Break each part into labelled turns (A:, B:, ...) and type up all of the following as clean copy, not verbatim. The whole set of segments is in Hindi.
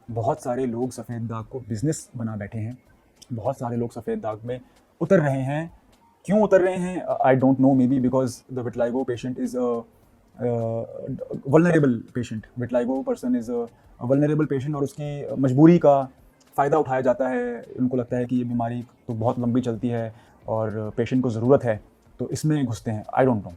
A: बहुत सारे लोग सफ़ेद दाग को बिजनेस बना बैठे हैं। बहुत सारे लोग सफ़ेद दाग में उतर रहे हैं। क्यों उतर रहे हैं? I don't know, may be because the vitiligo patient is vulnerable patient. Vitiligo person is vulnerable patient और उसकी मजबूरी का फ़ायदा उठाया जाता है। उनको लगता है कि ये बीमारी तो बहुत लंबी चलती है और पेशेंट को ज़रूरत है, तो इसमें घुसते हैं। I don't know.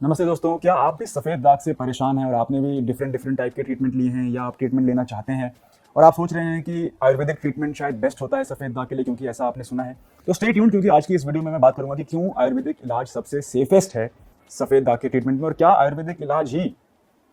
A: नमस्ते दोस्तों, क्या आप भी सफ़ेद दाग से परेशान हैं और आपने भी डिफरेंट टाइप के ट्रीटमेंट लिए हैं या आप ट्रीटमेंट लेना चाहते हैं और आप सोच रहे हैं कि आयुर्वेदिक ट्रीटमेंट शायद बेस्ट होता है सफ़ेद दाग के लिए, क्योंकि ऐसा आपने सुना है। तो स्टे ट्यून्ड, क्योंकि आज की इस वीडियो में मैं बात करूंगा कि क्यों आयुर्वेदिक इलाज सबसे सेफेस्ट है सफ़ेद दाग के ट्रीटमेंट में, और क्या आयुर्वेदिक इलाज ही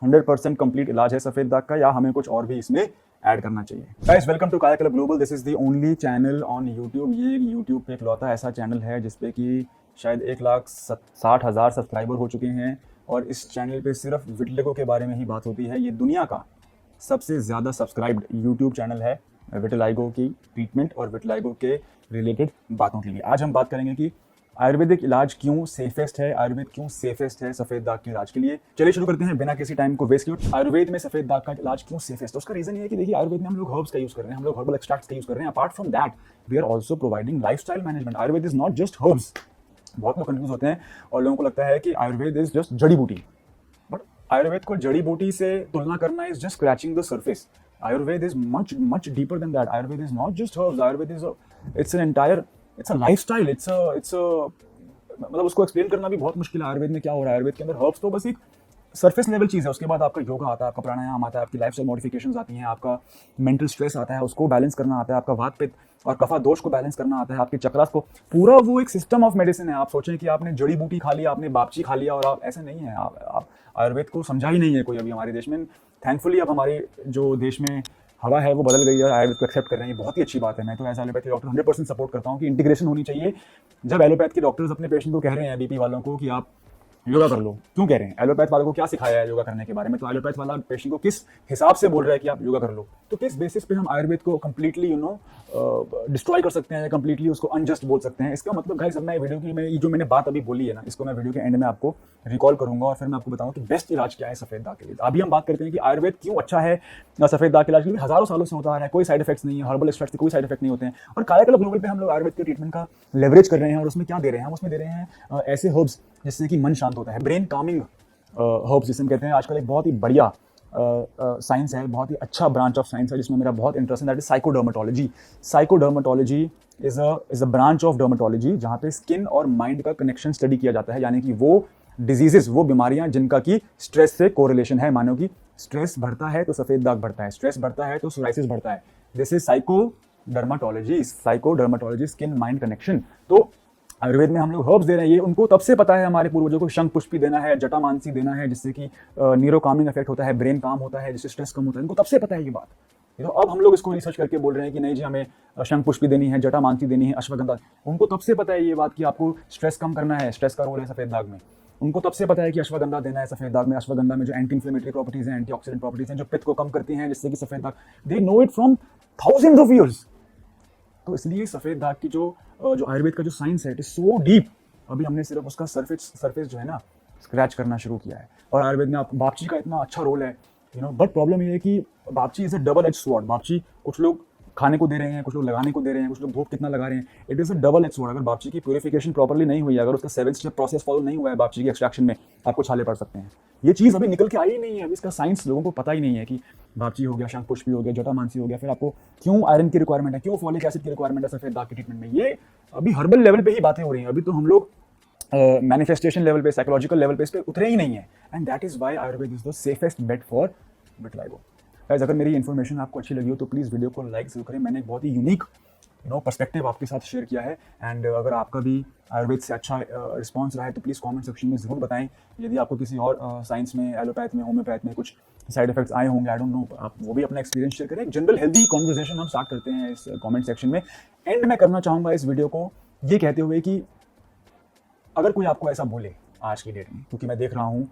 A: 100% कंप्लीट इलाज है सफ़ेद दाग का, या हमें कुछ और भी इसमें ऐड करना चाहिए। गाइस, वेलकम टू कायाकल्प global. This is the only channel on YouTube. ये यूट्यूब पे इकलौता ऐसा चैनल है जिसपे कि शायद 1,60,000 सब्सक्राइबर हो चुके हैं, और इस चैनल पे सिर्फ विटलिगो के बारे में ही बात होती है। ये दुनिया का सबसे ज़्यादा सब्सक्राइब्ड यूट्यूब चैनल है विटलाइगो की ट्रीटमेंट और विटलाइगो के रिलेटेड बातों के लिए। आज हम बात करेंगे कि आयुर्वेदिक इलाज क्यों सेफेस्ट है, आयुर्वेद क्यों सेफेस्ट है सफ़ेद दाग के इलाज के लिए। चलिए शुरू करते हैं बिना किसी टाइम को वेस्ट किए। आयुर्वेद में सफ़ेद दाग का इलाज क्यों सेफेस्ट है? उसका रीज़न ये है कि देखिए, आयुर्वेद में हम लोग हर्ब्स का यूज़ कर रहे हैं, हम लोग हर्बल एक्सट्रैक्ट्स का यूज़ कर रहे हैं। Apart from that we are also providing lifestyle management. Ayurveda is not just herbs. बहुत लोग कंफ्यूज होते हैं और लोगों को लगता है कि आयुर्वेद इज जस्ट जड़ी बूटी, बट आयुर्वेद को जड़ी बूटी से तुलना करना is just scratching the surface. Ayurveda is much deeper than that. Ayurveda is not just herbs. Ayurveda is it's an entire, it's a lifestyle, it's मतलब उसको एक्सप्लेन करना भी बहुत मुश्किल है। आयुर्वेद में क्या हो रहा है? आयुर्वेद के अंदर हर्ब्स तो बस एक सरफेस लेवल चीज़ है। उसके बाद आपका योगा आता है, आपका प्राणायाम आता है, आपकी लाइफस्टाइल मॉडिफिकेशंस आती हैं, आपका मेंटल स्ट्रेस आता है, उसको बैलेंस करना आता है, आपका वात पित्त और कफा दोष को बैलेंस करना आता है, आपके चक्रास को। पूरा वो एक सिस्टम ऑफ मेडिसिन है। आप सोचें कि आपने जड़ी बूटी खा लिया, आपने बापची खा लिया, और आप ऐसे नहीं है। आप आयुर्वेद को समझा ही नहीं है कोई अभी हमारे देश में। थैंकफुली अब हमारे जो देश में हवा है वो बदल गई है, आयुर्वेद को एक्सेप्ट कर रहे हैं। ये बहुत ही अच्छी बात है। मैं तो एज एलोपैथी डॉक्टर 100% सपोर्ट करता हूँ कि इंटीग्रेशन होनी चाहिए। जब एलोपैथ के डॉक्टर्स अपने पेशेंट को कह रहे हैं, बीपी वालों को, कि आप योगा कर लो, क्यों कह रहे हैं? एलोपैथ वालों को क्या सिखाया है योगा करने के बारे में? तो एलोपैथ वाला पेशेंट को किस हिसाब से बोल रहा है कि आप योगा कर लो? तो किस बेसिस पे हम आयुर्वेद को कंप्लीटली डिस्ट्रॉय कर सकते हैं, कंप्लीटली उसको अनजस्ट बोल सकते हैं? इसका मतलब गाइस, अब मैं वीडियो की जो मैंने बात अभी बोली है ना, इसको मैं वीडियो के एंड में आपको रिकॉल करूंगा और फिर मैं आपको बताऊंगा कि बेस्ट इलाज क्या है सफ़ेद दाग के लिए। अभी हम बात करते हैं कि आयुर्वेद क्यों अच्छा है सफ़ेद दाग के इलाज के लिए। हज़ारों सालों से होता आ रहा है, कोई साइड इफेक्ट्स नहीं है, हर्बल एक्सट्रैक्ट से कोई साइड इफेक्ट नहीं होते हैं। और कायाकल्प ग्लोबल पे हम लोग आयुर्वेद के ट्रीटमेंट का लेवरेज कर रहे हैं, और उसमें क्या दे रहे हैं? हम उसमें दे रहे हैं ऐसे हर्ब्स जिससे कि मन शांत होता है, ब्रेन कामिंग हर्ब्स जिसे हम कहते हैं। आजकल एक बहुत ही बढ़िया साइंस है, बहुत ही अच्छा ब्रांच ऑफ साइंस है जिसमें मेरा बहुत इंटरेस्ट है, that is psychodermatology. Psychodermatology is a branch of dermatology जहाँ पे स्किन और माइंड का कनेक्शन स्टडी किया जाता है। यानी कि वो डिजीजेस, वो बीमारियां जिनका कि स्ट्रेस से कोरिलेशन है। मानो कि स्ट्रेस बढ़ता है तो सफ़ेद दाग बढ़ता है, स्ट्रेस बढ़ता है तो सोराइसिस बढ़ता है। This is psychodermatology, skin mind connection. तो आयुर्वेद में हम लोग हर्ब्स दे रहे हैं। ये उनको तब से पता है, हमारे पूर्वजों को। शंख पुष्पी देना है, जटामानसी देना है, जिससे कि न्यूरो कामिंग इफेक्ट होता है, ब्रेन काम होता है, जिससे स्ट्रेस कम होता है। इनको तब से पता है ये बात। तो अब हम लोग इसको रिसर्च करके बोल रहे हैं कि नहीं जी, हमें शंख पुष्पी देनी है, जटामानसी देनी है, अश्वगंधा। उनको तब से पता है ये बात कि आपको स्ट्रेस कम करना है, स्ट्रेस का रोल है सफ़ेद दाग में। उनको तब से पता है कि अश्वगंधा देना है सफ़ेद दाग में। अश्वगंधा में जो एंटी इन्फ्लेमेटरी प्रॉपर्टीज हैं, एंटीऑक्सीडेंट प्रॉपर्टीज हैं, जो पित्त को कम करती हैं, जिससे कि सफ़ेद दाग, they know it from thousands of years. तो इसलिए सफ़ेद दाग की जो आयुर्वेद का जो साइंस है, इट इज सो डीप। अभी हमने सिर्फ उसका सरफेस जो है ना, स्क्रैच करना शुरू किया है। और आयुर्वेद में आप बापची का इतना अच्छा रोल है, बट प्रॉब्लम ये है कि बापची is a double edge sword. बापची कुछ लोग खाने को दे रहे हैं, कुछ लोग लगाने को दे रहे हैं, कुछ लोग धूप कितना लगा रहे हैं। It is a double edge sword. अगर बापची की प्यूरिफिकेशन प्रॉपर्ली नहीं हुई है, अगर उसका 7 स्टेप प्रोसेस फॉलो नहीं हुआ है बापची की एक्सट्रैक्शन में, आपको छाले पड़ सकते हैं। ये चीज़ अभी निकल के आई ही नहीं है। अभी इसका साइंस लोगों को पता ही नहीं है कि बापची हो गया, शंख पुष्पी हो गया, जटामानसी हो गया, फिर आपको क्यों आयरन की रिक्वायरमेंट है, क्यों फॉलिक एसिड की रिक्वायरमेंट है सफ़ेद दाग के ट्रीटमेंट में। ये अभी हर्बल लेवल पे ही बातें हो रही हैं। अभी तो हम लोग मैनिफेस्टेशन लेवल पे, साइकोलॉजिकल लेवल पे इस पे उतरे ही नहीं है। And that is why Ayurveda is the safest bet for vitiligo. Guys, अगर मेरी इन्फॉर्मेशन आपको अच्छी लगी हो तो प्लीज़ वीडियो को लाइक जरूर करें। मैंने एक बहुत ही यूनिक पर्सपेक्टिव आपके साथ शेयर किया है। एंड अगर आपका भी आयुर्वेद से अच्छा रिस्पॉन्स रहा है तो प्लीज़ कमेंट सेक्शन में ज़रूर बताएं। यदि आपको किसी और साइंस में, एलोपैथ में, होम्योपैथ में कुछ साइड इफेक्ट्स आए होंगे, आई डोंट नो, आप वो भी अपना एक्सपीरियंस शेयर करें। एक जनरल हेल्दी कॉन्वर्सेशन हम स्टार्ट करते हैं इस कॉमेंट सेक्शन में। एंड में करना चाहूँगा इस वीडियो को ये कहते हुए कि अगर कोई आपको ऐसा बोले आज की डेट में, क्योंकि मैं देख रहा हूँ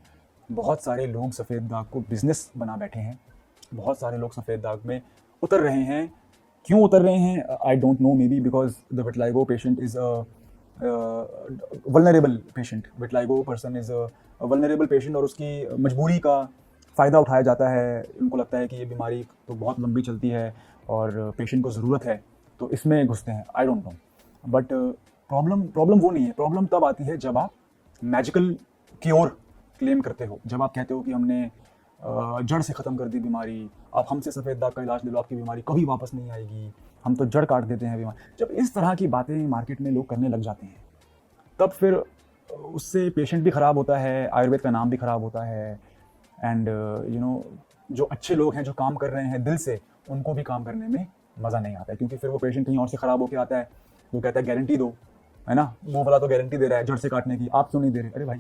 A: बहुत सारे लोग सफ़ेद दाग को बिजनेस बना बैठे हैं, बहुत सारे लोग सफ़ेद दाग में उतर रहे हैं। क्यों उतर रहे हैं? I don't know, may be because the vitiligo patient is vulnerable patient. Vitiligo person is vulnerable patient और उसकी मजबूरी का फ़ायदा उठाया जाता है। उनको लगता है कि ये बीमारी तो बहुत लंबी चलती है और पेशेंट को ज़रूरत है, तो इसमें घुसते हैं। I don't know, but problem वो नहीं है। प्रॉब्लम तब आती है जब आप मैजिकल क्योर क्लेम करते हो, जब आप कहते हो कि हमने जड़ से ख़त्म कर दी बीमारी, आप हमसे सफ़ेद दाग का इलाज ले लो, आपकी बीमारी कभी वापस नहीं आएगी, हम तो जड़ काट देते हैं बीमारी। जब इस तरह की बातें मार्केट में लोग करने लग जाते हैं, तब फिर उससे पेशेंट भी ख़राब होता है, आयुर्वेद का नाम भी ख़राब होता है। एंड जो अच्छे लोग हैं, जो काम कर रहे हैं दिल से, उनको भी काम करने में मज़ा नहीं आता है, क्योंकि फिर वो पेशेंट कहीं और से ख़राब होकर आता है। वो कहता है गारंटी दो, है ना, वो वाला तो गारंटी दे रहा है जड़ से काटने की, आप क्यों नहीं दे रहे? अरे भाई,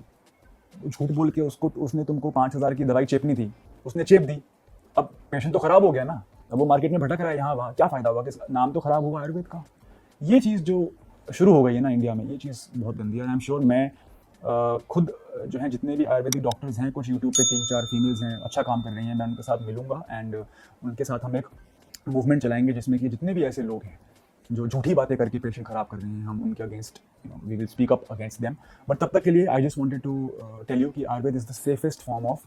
A: झूठ बोल के उसने तुमको 5,000 की दवाई चेपनी थी, उसने चेप दी, अब पेशेंट तो ख़राब हो गया ना, अब वो मार्केट में भटक रहा है यहाँ वहाँ, क्या फ़ायदा हुआ? कि नाम तो ख़राब हुआ आयुर्वेद का। ये चीज़ जो शुरू हो गई है ना इंडिया में, ये चीज़ बहुत गंदी है। आई एम श्योर मैं खुद जो है, जितने भी आयुर्वेदिक डॉक्टर्स हैं, कुछ यूट्यूब पे 3-4 फीमेल्स हैं, अच्छा काम कर रही हैं, मैं उनके साथ मिलूँगा एंड उनके साथ हम एक मूवमेंट चलाएंगे जिसमें कि जितने भी ऐसे लोग हैं जो झूठी बातें करके पेशेंट ख़राब कर रहे हैं, हम उनके against we will speak up against them. But तब तक के लिए I just wanted to tell you कि Ayurveda is the safest form of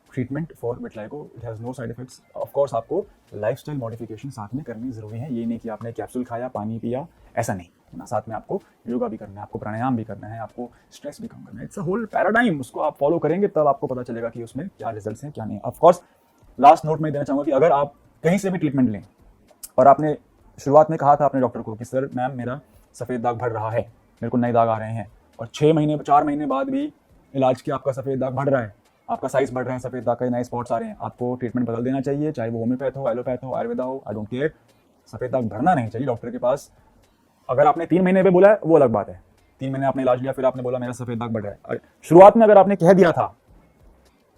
A: treatment for vitiligo. It has no side effects. Of course आपको लाइफस्टाइल मॉडिफिकेशन साथ में करनी ज़रूरी है। ये नहीं कि आपने कैप्सूल खाया, पानी पिया, ऐसा नहीं है ना। साथ में आपको योगा भी करना है, आपको प्राणायाम भी करना है, आपको स्ट्रेस भी कम करना है। It's a whole paradigm. उसको आप फॉलो करेंगे तब आपको पता चलेगा कि उसमें क्या रिजल्ट्स हैं, क्या नहीं। ऑफ कोर्स लास्ट नोट में देना चाहूँगा कि अगर आप कहीं से भी ट्रीटमेंट लें और आपने शुरुआत में कहा था अपने डॉक्टर को कि सर मैम मेरा सफ़ेद दाग बढ़ रहा है, मेरे को नए दाग आ रहे हैं, और 4 महीने बाद भी इलाज के आपका सफ़ेद दाग बढ़ रहा है, आपका साइज़ बढ़ रहा है, सफ़ेद दाग के नए स्पॉट्स आ रहे हैं, आपको ट्रीटमेंट बदल देना चाहिए, चाहे वो होम्योपैथ हो, एलोपैथ हो, आयुर्वेदा हो, आई डोंट केयर। सफ़ेद दाग बढ़ना नहीं चाहिए डॉक्टर के पास। अगर आपने 3 महीने पे बोला है वो अलग बात है, 3 महीने आपने इलाज लिया, फिर आपने बोला मेरा सफ़ेद दाग बढ़ रहा है, शुरुआत में अगर आपने कह दिया था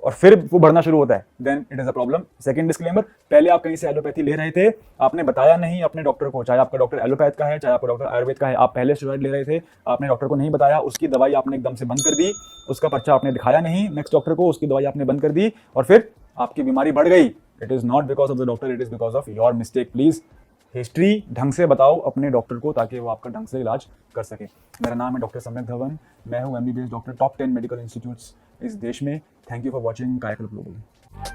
A: और फिर वो बढ़ना शुरू होता है, then it is a problem. Second disclaimer, पहले आप कहीं से एलोपैथी ले रहे थे, आपने बताया नहीं अपने डॉक्टर को, चाहे आपका डॉक्टर एलोपैथ का है, चाहे आपका डॉक्टर आयुर्वेद का है, आप पहले स्टेरॉइड ले रहे थे, आपने डॉक्टर को नहीं बताया, उसकी दवाई आपने एकदम से बंद कर दी, उसका पर्चा आपने दिखाया नहीं नेक्स्ट डॉक्टर को, उसकी दवाई आपने बंद कर दी और फिर आपकी बीमारी बढ़ गई। It is not because of the doctor, it is because of your mistake. Please history ढंग से बताओ अपने डॉक्टर को ताकि वो आपका ढंग से इलाज कर सके। मेरा नाम है डॉक्टर सम्यक धवन, मैं हूँ MBBS doctor, top 10 medical institutes इस देश में। थैंक यू फॉर वॉचिंग कायाकल्प ग्लोबल।